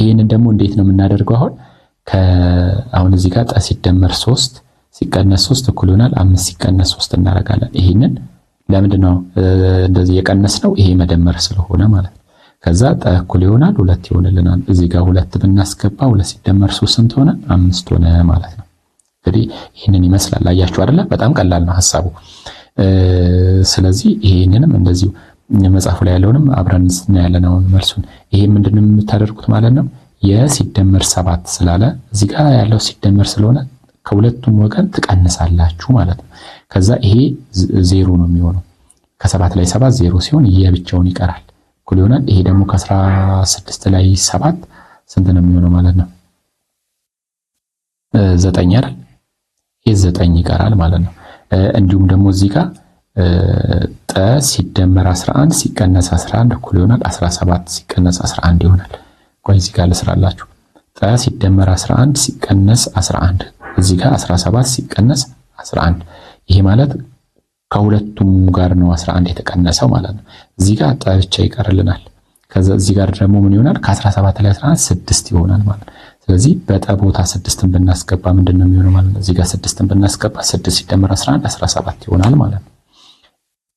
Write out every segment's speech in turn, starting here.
ይሄንን ደግሞ እንዴት ነው የምናደርገው? አሁን እዚህ ጋር ጠ ሲደመር 3 ሲቀነስ 3 እኩል ይሆናል 5 ሲቀነስ 3 እናደርጋለን። ይሄንን ለምንድን ነው እንደዚህ የቀነስነው? ይሄ መደመር ስለሆነ ማለት ነው። ከዛ ጠ እኩል ይሆናል 2 ይሆንልናል። እዚህ ጋር 2 ብናስገባ 2 ሲደመር 3 ስንት ሆነ? 5 ሆነ ማለት ነው። እንግዲህ ይሄንን ይመስላል። አያችሁ አይደለ? በጣም ቀላል ነው ሐሳቡ። ስለዚህ ይሄንንም እንደዚሁ መጽሐፉ ላይ ያለውንም አብረን እናያለን አሁን መልሱን። ይሄ ምንድነው የምታደርጉት ማለት ነው? የሲደመር 7 ስላለ እዚህ ጋር ያለው ሲደመር ስለሆነ ከሁለቱም ወገን ትቀንሳላችሁ ማለት ነው። ከዛ ይሄ 0 ነው የሚሆነው። ከ7 ላይ 7 0 ሲሆን የብቻውን ይቀራል እኩል ይሆናል። ይሄ ደግሞ ከ16 ላይ 7 ስንት ነው የሚሆነው ማለት ነው? 9 አይደል? ይሄ 9 ይቀራል ማለት ነው። እንዲሁም ደግሞ እዚህ ጋር ጠ ሲደመር 11 ሲቀነስ 11 እኩል ይሆናል 17 ሲቀነስ 11 ይሆናል። ቆይ እዚህ ጋር ልስራላችሁ። ጠ ሲደመር 11 ሲቀነስ 11 እዚህ ጋር 17 ሲቀነስ 11 ይሄ ማለት ከሁለቱም ጋር ነው 11 የተቀነሰው ማለት ነው። እዚህ ጋር ጠ ብቻ ይቀርልናል። ከዛ እዚህ ጋር ደግሞ ምን ይሆናል? ከ17 ላይ 11 6 ይሆናል ማለት ነው። ስለዚህ በጠ ቦታ 6ን ብናስገባ ምንድነው የሚሆነው ማለት ነው? እዚህ ጋር 6ን ብናስገባ 6 ሲደመር 11 17 ይሆናል ማለት ነው።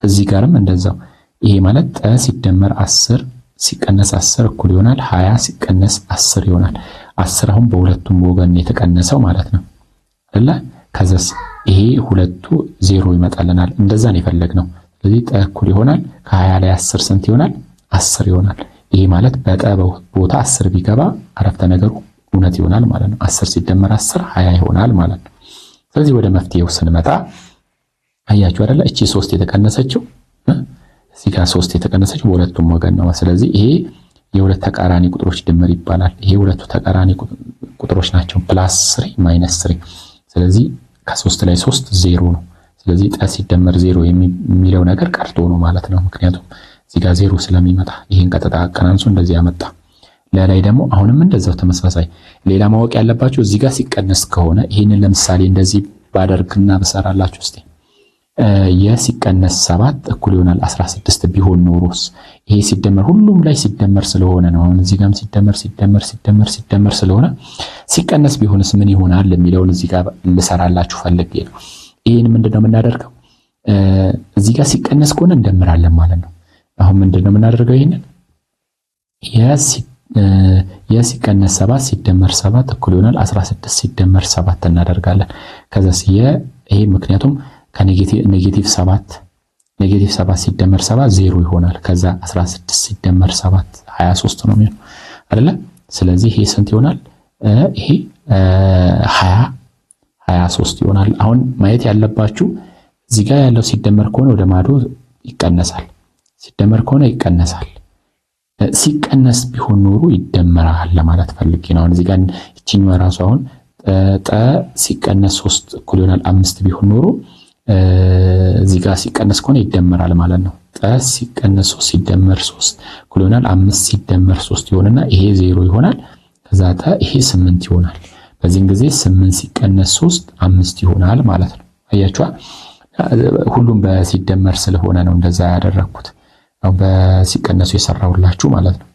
እዚህ ጋርም እንደዛው ይሄ ማለት ጠ ሲደመር 10 ሲቀነስ 10 እኩል ይሆናል 20 ሲቀነስ 10 ይሆናል። 10 አሁን በሁለቱም ወገን የተቀነሰው ማለት ነው አይደለ? ከዛስ ይሄ ሁለቱ 0 ይመጣልናል። እንደዛ ነው የፈለግነው። ስለዚህ ጠ እኩል ይሆናል ከ20 ላይ 10 ስንት ይሆናል? 10 ይሆናል። ይሄ ማለት በጠ ቦታ 10 ቢገባ አረፍተ ነገሩ እውነት ይሆናል ማለት ነው። 10 ሲደመር 10 20 ይሆናል ማለት ነው። ስለዚህ ወደ መፍትሄው ስንመጣ አያችሁ አይደለ? እቺ 3 የተቀነሰችው እዚህ ጋር 3 የተቀነሰችው በሁለቱም ወገን ነው። ስለዚህ ይሄ የሁለት ተቃራኒ ቁጥሮች ድምር ይባላል። ይሄ ሁለቱ ተቃራኒ ቁጥሮች ናቸው +3 -3። ስለዚህ ከ3 ላይ 3 0 ነው። ስለዚህ ጠ ሲደመር 0 የሚለው ነገር ቀርቶ ነው ማለት ነው። ምክንያቱም እዚህ ጋር 0 ስለሚመጣ ይሄን ቀጥታ አቀናንሶ እንደዚህ ያመጣ። ለላይ ደግሞ አሁንም እንደዛው ተመሳሳይ። ሌላ ማወቅ ያለባችሁ እዚህ ጋር ሲቀነስ ከሆነ ይሄንን ለምሳሌ እንደዚህ ባደርግና በሰራላችሁ እስቲ የሲቀነስ 7 እኩል ይሆናል 16 ቢሆን ኖሮስ ይሄ ሲደመር ሁሉም ላይ ሲደመር ስለሆነ ነው። አሁን እዚህ ጋርም ሲደመር ስለሆነ ሲቀነስ ቢሆንስ ምን ይሆናል የሚለውን እዚህ ጋር ልሰራላችሁ ፈልጌ ነው። ይሄን ምንድነው የምናደርገው? እዚህ ጋር ሲቀነስ ከሆነ እንደምራለን ማለት ነው። አሁን ምንድነው የምናደርገው? ይሄንን የሲቀነስ 7 ሲደመር 7 እኩል ይሆናል 16 ሲደመር 7 እናደርጋለን። ከዛስ ይሄ ምክንያቱም ከኔጌቲቭ 7 ሲደመር 7 0 ይሆናል። ከዛ 16 ሲደመር 7 23 ነው የሚሆነው አይደለ? ስለዚህ ይሄ ስንት ይሆናል? ይሄ 23 ይሆናል። አሁን ማየት ያለባችሁ እዚህ ጋር ያለው ሲደመር ከሆነ ወደ ማዶ ይቀነሳል፣ ሲደመር ከሆነ ይቀነሳል። ሲቀነስ ቢሆን ኖሮ ይደመራል ለማለት ፈልጌ ነው። አሁን እዚህ ጋር እቺኛው ራሱ አሁን ጠ ሲቀነስ 3 እኩል ይሆናል 5 ቢሆን ኖሮ እዚህ ጋር ሲቀነስ ከሆነ ይደመራል ማለት ነው። ጠ ሲቀነስ 3 ሲደመር 3 እኩል ይሆናል 5 ሲደመር 3 ይሆንና ይሄ 0 ይሆናል። ከዛ ጠ ይሄ 8 ይሆናል። በዚህን ጊዜ 8 ሲቀነስ 3 5 ይሆናል ማለት ነው። አያችኋ? ሁሉም በሲደመር ስለሆነ ነው እንደዛ ያደረኩት። በሲቀነሱ የሰራውላችሁ ማለት ነው።